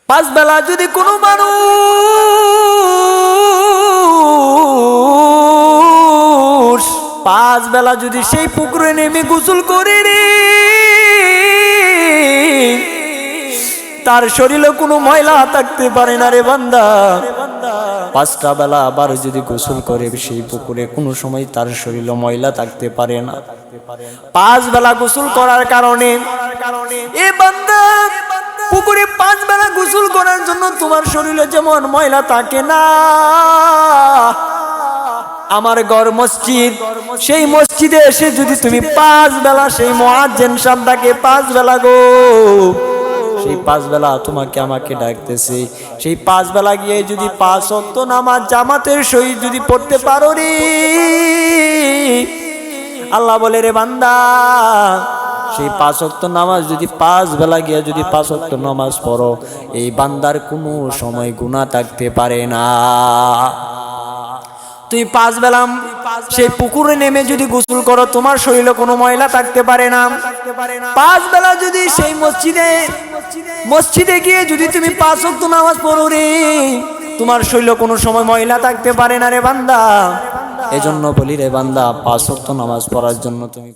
পাঁচ বেলা যদি কোনো মানুষ পাঁচ বেলা যদি সেই পুকুরে নেমে গোসল করে রে, তার শরীরে কোনো ময়লা থাকতে পারে না রে বান্দা। পাঁচটা বেলা আবার যদি গোসল করে সেই পুকুরে কোনো সময় তার শরীরে ময়লা থাকতে পারে না। পাঁচ বেলা গোসল করার কারণে এ বান্দা পুকুরে পাঁচ বেলা গোসল করার জন্য তোমার শরীরে যেমন ময়লা থাকে না, আমার ঘর মসজিদ, সেই মসজিদে এসে যদি তুমি পাঁচ বেলা সেই মুয়াজ্জিন সাহেবকে পাঁচ বেলা গো, সেই পাঁচ বেলা তোমাকে আমাকে ডাকতেছে, সেই পাঁচ বেলা গিয়ে যদি পাঁচ ওয়াক্ত নামাজ জামাতের সহিত যদি পড়তে পারো রে, আল্লাহ বলে রে বান্দা সেই পাঁচ ওয়াক্ত নামাজ যদি পাঁচ বেলা গিয়ে যদি পাঁচ ওয়াক্ত নামাজ পড়ো, এই বান্দার কোনো সময় গুনাহ থাকতে পারে না। তুই পাঁচ বেলা সেই পুকুরে নেমে যদি গোসল করো, তোমার শরীরে কোনো ময়লা থাকতে পারে না। পাঁচ বেলা যদি সেই মসজিদে গিয়ে যদি তুমি পাঁচ ওয়াক্ত নামাজ পড়ো রে, তোমার শরীরে কোনো সময় ময়লা থাকতে পারে না রে বান্দা। এজন্য বলি রে বান্দা, পাঁচ ওয়াক্ত নামাজ পড়ার জন্য তুমি